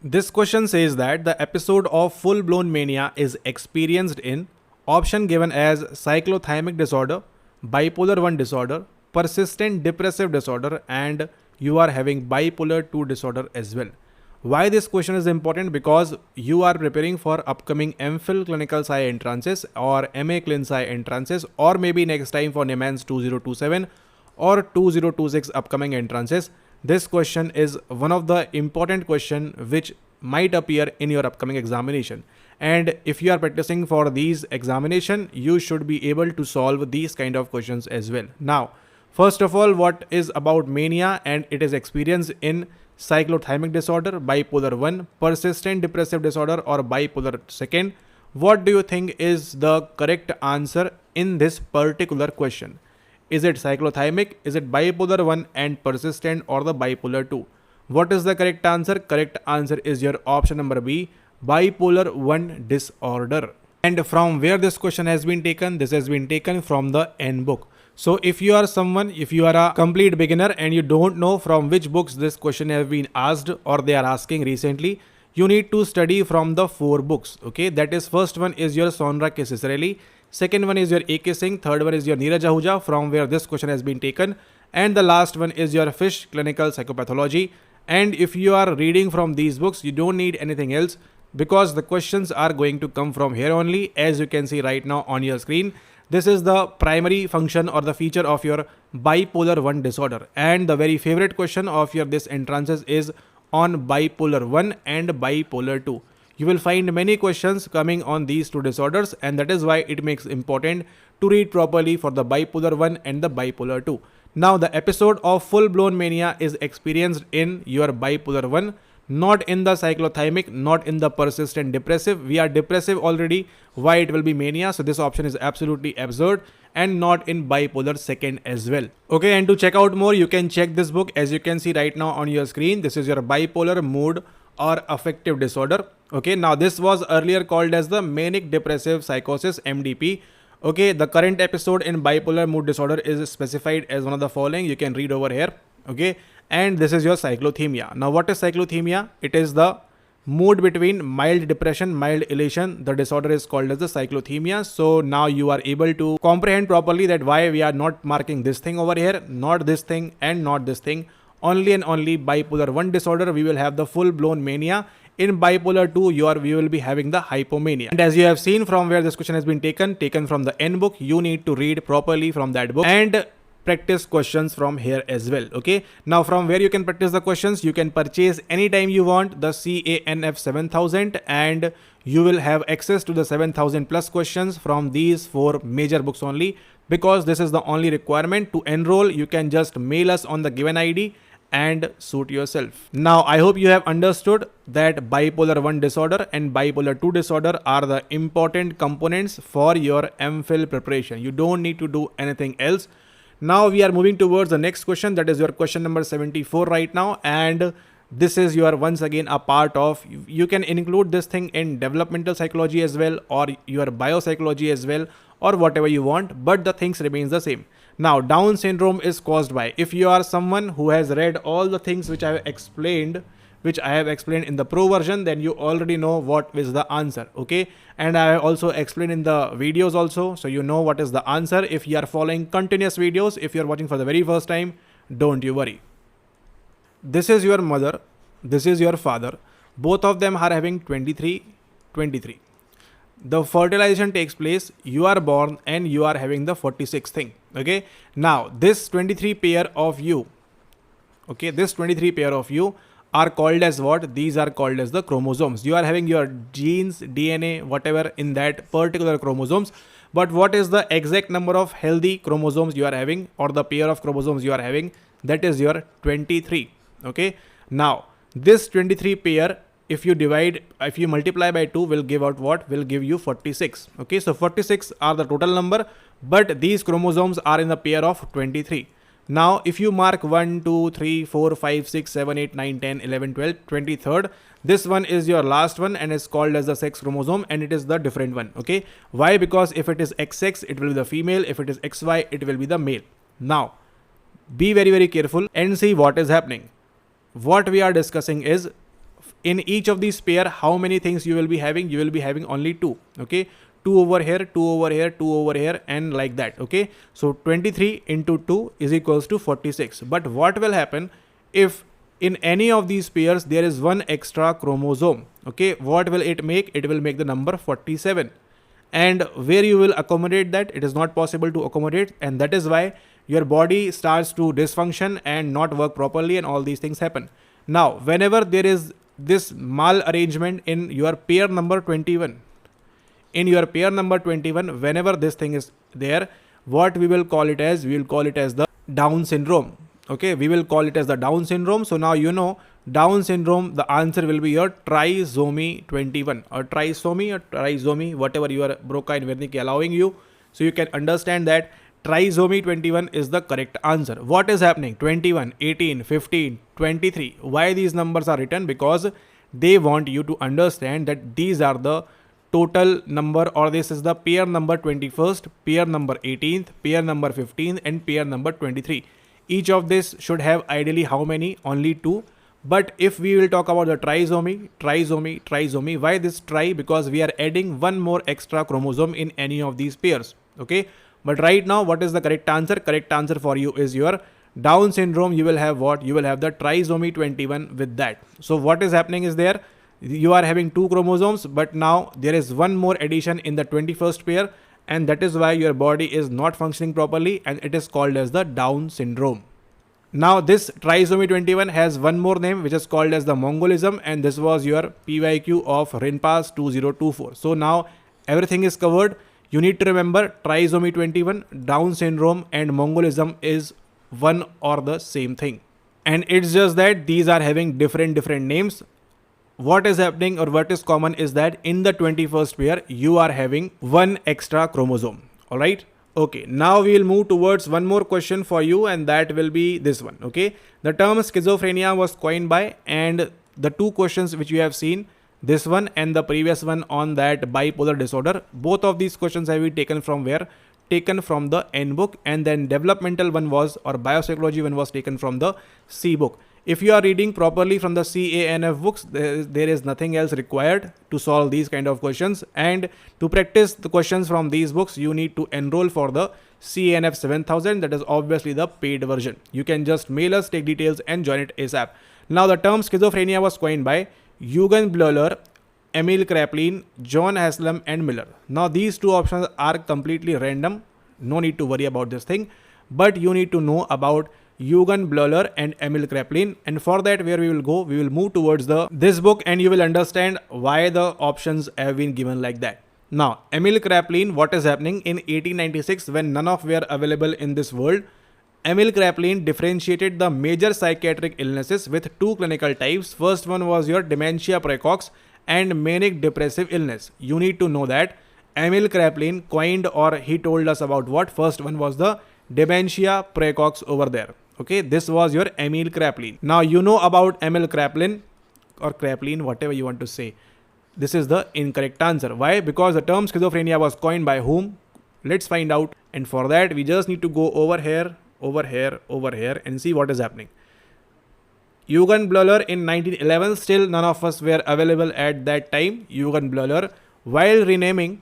This question says that the episode of full-blown mania is experienced in option given as cyclothymic disorder, bipolar 1 disorder, persistent depressive disorder, and you are having bipolar 2 disorder as well. Why this question is important? Because you are preparing for upcoming Mphil clinical sci entrances or MA clin sci entrances, or maybe next time for NIMANS 2027 or 2026 upcoming entrances. This question is one of the important question which might appear in your upcoming examination. And if you are practicing for these examination, you should be able to solve these kind of questions as well. Now, first of all, what is about mania? And it is experienced in cyclothymic disorder, bipolar 1, persistent depressive disorder, or bipolar 2. What do you think is the correct answer in this particular question? Is it cyclothymic, is it bipolar 1 and persistent, or the bipolar 2? What is the correct answer? Correct answer is your option number B, bipolar 1 disorder. And from where this question has been taken? This has been taken from the N book. So if you are a complete beginner and you don't know from which books this question has been asked or they are asking recently, you need to study from the 4 books. Okay, that is, first one is your Sonra K. Cicerelli, second one is your A.K. Singh, third one is your Neeraj Ahuja, from where this question has been taken, and the last one is your Fish Clinical Psychopathology. And if you are reading from these books, you don't need anything else, because the questions are going to come from here only. As you can see right now on your screen, this is the primary function or the feature of your bipolar 1 disorder, and the very favorite question of your this entrances is on bipolar 1 and bipolar 2. You will find many questions coming on these two disorders, and that is why it makes important to read properly for the bipolar 1 and the bipolar 2. Now, the episode of full-blown mania is experienced in your bipolar 1, not in the cyclothymic, not in the persistent depressive. We are depressive already. Why it will be mania? So this option is absolutely absurd, and not in bipolar 2 as well. Okay, and to check out more, you can check this book. As you can see right now on your screen, this is your bipolar mood or affective disorder. Okay, now this was earlier called as the manic depressive psychosis, MDP. Okay, the current episode in bipolar mood disorder is specified as one of the following. You can read over here. Okay, and this is your cyclothymia. Now, what is cyclothymia? It is the mood between mild depression, mild elation. The disorder is called as the cyclothymia. So now you are able to comprehend properly that why we are not marking this thing over here, not this thing, and not this thing. Only and only bipolar 1 disorder, we will have the full-blown mania. In bipolar 2, we will be having the hypomania. And as you have seen from where this question has been taken from the N book, you need to read properly from that book and practice questions from here as well. Okay, now from where you can practice the questions, you can purchase anytime you want the CANF 7000, and you will have access to the 7000 plus questions from these 4 major books only, because this is the only requirement to enroll. You can just mail us on the given ID and suit yourself. Now, I hope you have understood that bipolar 1 disorder and bipolar 2 disorder are the important components for your MPhil preparation. You don't need to do anything else. Now we are moving towards the next question, that is your question number 74 right now, and this is your once again a part of, you can include this thing in developmental psychology as well, or your biopsychology as well, or whatever you want, but the things remains the same. Now, Down syndrome is caused by, if you are someone who has read all the things which I have explained in the pro version, then you already know what is the answer. Okay, and I have also explained in the videos also, so you know what is the answer. If you are following continuous videos, if you are watching for the very first time, don't you worry. This is your mother, this is your father, both of them are having 23. The fertilization takes place, you are born, and you are having the 46th thing. Okay, now this 23 pair of you, okay, this 23 pair of you are called as what? These are called as the chromosomes. You are having your genes, DNA, whatever in that particular chromosomes. But what is the exact number of healthy chromosomes you are having, or the pair of chromosomes you are having? That is your 23. Okay, now this 23 pair, if you multiply by 2, will give out what? Will give you 46. Okay, so 46 are the total number, but these chromosomes are in the pair of 23. Now, if you mark 1, 2, 3, 4, 5, 6, 7, 8, 9, 10, 11, 12, 23rd, this one is your last one and is called as the sex chromosome, and it is the different one. Okay, why? Because if it is XX, it will be the female. If it is XY, it will be the male. Now, be very, very careful and see what is happening. What we are discussing is in each of these pair, how many things you will be having? You will be having only 2. Okay, 2 over here, 2 over here, 2 over here, and like that. Okay, so 23 into 2 is equals to 46. But what will happen if in any of these pairs there is one extra chromosome? Okay, what will it make? It will make the number 47. And where you will accommodate that? It is not possible to accommodate, and that is why your body starts to dysfunction and not work properly, and all these things happen. Now, whenever there is this malarrangement in your pair number 21, whenever this thing is there, what we will call it as? We will call it as the Down syndrome. Okay, we will call it as the Down syndrome. So now you know Down syndrome, the answer will be your trisomy 21 or trisomy, whatever your Broca and Wernicke allowing you. So you can understand that trisomy 21 is the correct answer. What is happening? 21, 18, 15, 23. Why these numbers are written? Because they want you to understand that these are the total number, or this is the pair number 21st, pair number 18th, pair number 15th, and pair number 23. Each of this should have ideally how many? Only 2. But if we will talk about the trisomy, why this tri? Because we are adding one more extra chromosome in any of these pairs. Okay, but right now, what is the correct answer? Correct answer for you is your Down syndrome. You will have what? You will have the trisomy 21 with that. So what is happening is there, you are having 2 chromosomes, but now there is one more addition in the 21st pair, and that is why your body is not functioning properly, and it is called as the Down syndrome. Now this trisomy 21 has one more name, which is called as the Mongolism, and this was your PYQ of RINPAS 2024. So now everything is covered. You need to remember trisomy 21, Down syndrome, and Mongolism is one or the same thing. And it's just that these are having different names. What is happening, or what is common, is that in the 21st pair, you are having one extra chromosome. Alright. Okay, now we will move towards one more question for you, and that will be this one. Okay, the term schizophrenia was coined by, and the 2 questions which you have seen, this one and the previous one on that bipolar disorder, both of these questions have been taken from where? Taken from the N book, and then developmental one was, or biopsychology one was, taken from the C book. If you are reading properly from the CANF books, there is nothing else required to solve these kind of questions. And to practice the questions from these books, you need to enroll for the CANF 7000. That is obviously the paid version. You can just mail us, take details, and join it ASAP. Now the term schizophrenia was coined by Eugen Bleuler, Emil Kraepelin, John Haslam, and Miller. Now these 2 options are completely random. No need to worry about this thing. But you need to know about Eugen Bleuler and Emil Kraepelin, and for that, where we will go, we will move towards this book, and you will understand why the options have been given like that. Now, Emil Kraepelin, what is happening in 1896, when none of were available in this world, Emil Kraepelin differentiated the major psychiatric illnesses with 2 clinical types. First one was your dementia praecox and manic depressive illness. You need to know that Emil Kraepelin coined, or he told us about what? First one was the dementia praecox over there. Okay, this was your Emil Kraepelin. Now you know about Emil Kraepelin, or Kraepelin, whatever you want to say. This is the incorrect answer. Why? Because the term schizophrenia was coined by whom? Let's find out. And for that, we just need to go over here, and see what is happening. Eugen Bleuler in 1911, still none of us were available at that time. Eugen Bleuler, while renaming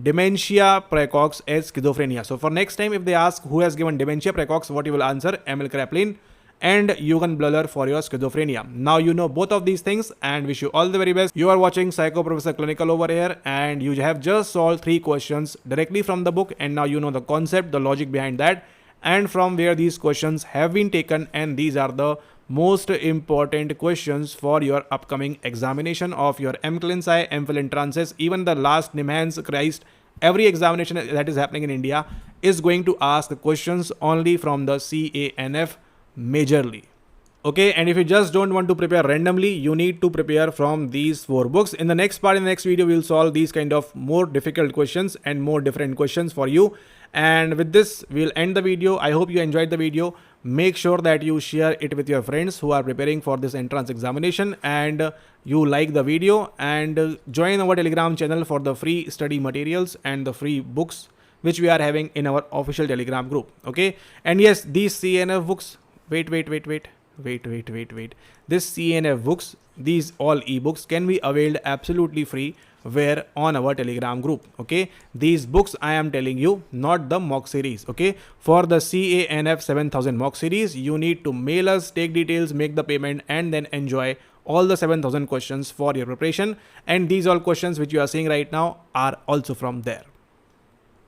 dementia praecox as schizophrenia. So for next time, if they ask who has given dementia praecox, what you will answer? Emil Kraepelin and Eugen Bleuler for your schizophrenia. Now you know both of these things, and wish you all the very best. You are watching Psycho Professor Clinical over here, and you have just solved 3 questions directly from the book, and now you know the concept, the logic behind that, and from where these questions have been taken, and these are the most important questions for your upcoming examination of your MCLIN-SCI, MPhil entrances, even the last Nimhan's Christ. Every examination that is happening in India is going to ask questions only from the CANF majorly. Okay, and if you just don't want to prepare randomly, you need to prepare from these 4 books. In the next part, in the next video, we'll solve these kind of more difficult questions and more different questions for you. And with this, we'll end the video. I hope you enjoyed the video. Make sure that you share it with your friends who are preparing for this entrance examination, and you like the video, and join our Telegram channel for the free study materials and the free books which we are having in our official Telegram group. Okay, and yes, these CNF books, wait, Wait. This CNF books, these all ebooks can be availed absolutely free where on our Telegram group. Okay, these books I am telling you, not the mock series. Okay, for the CANF 7000 mock series, you need to mail us, take details, make the payment, and then enjoy all the 7000 questions for your preparation. And these all questions which you are seeing right now are also from there.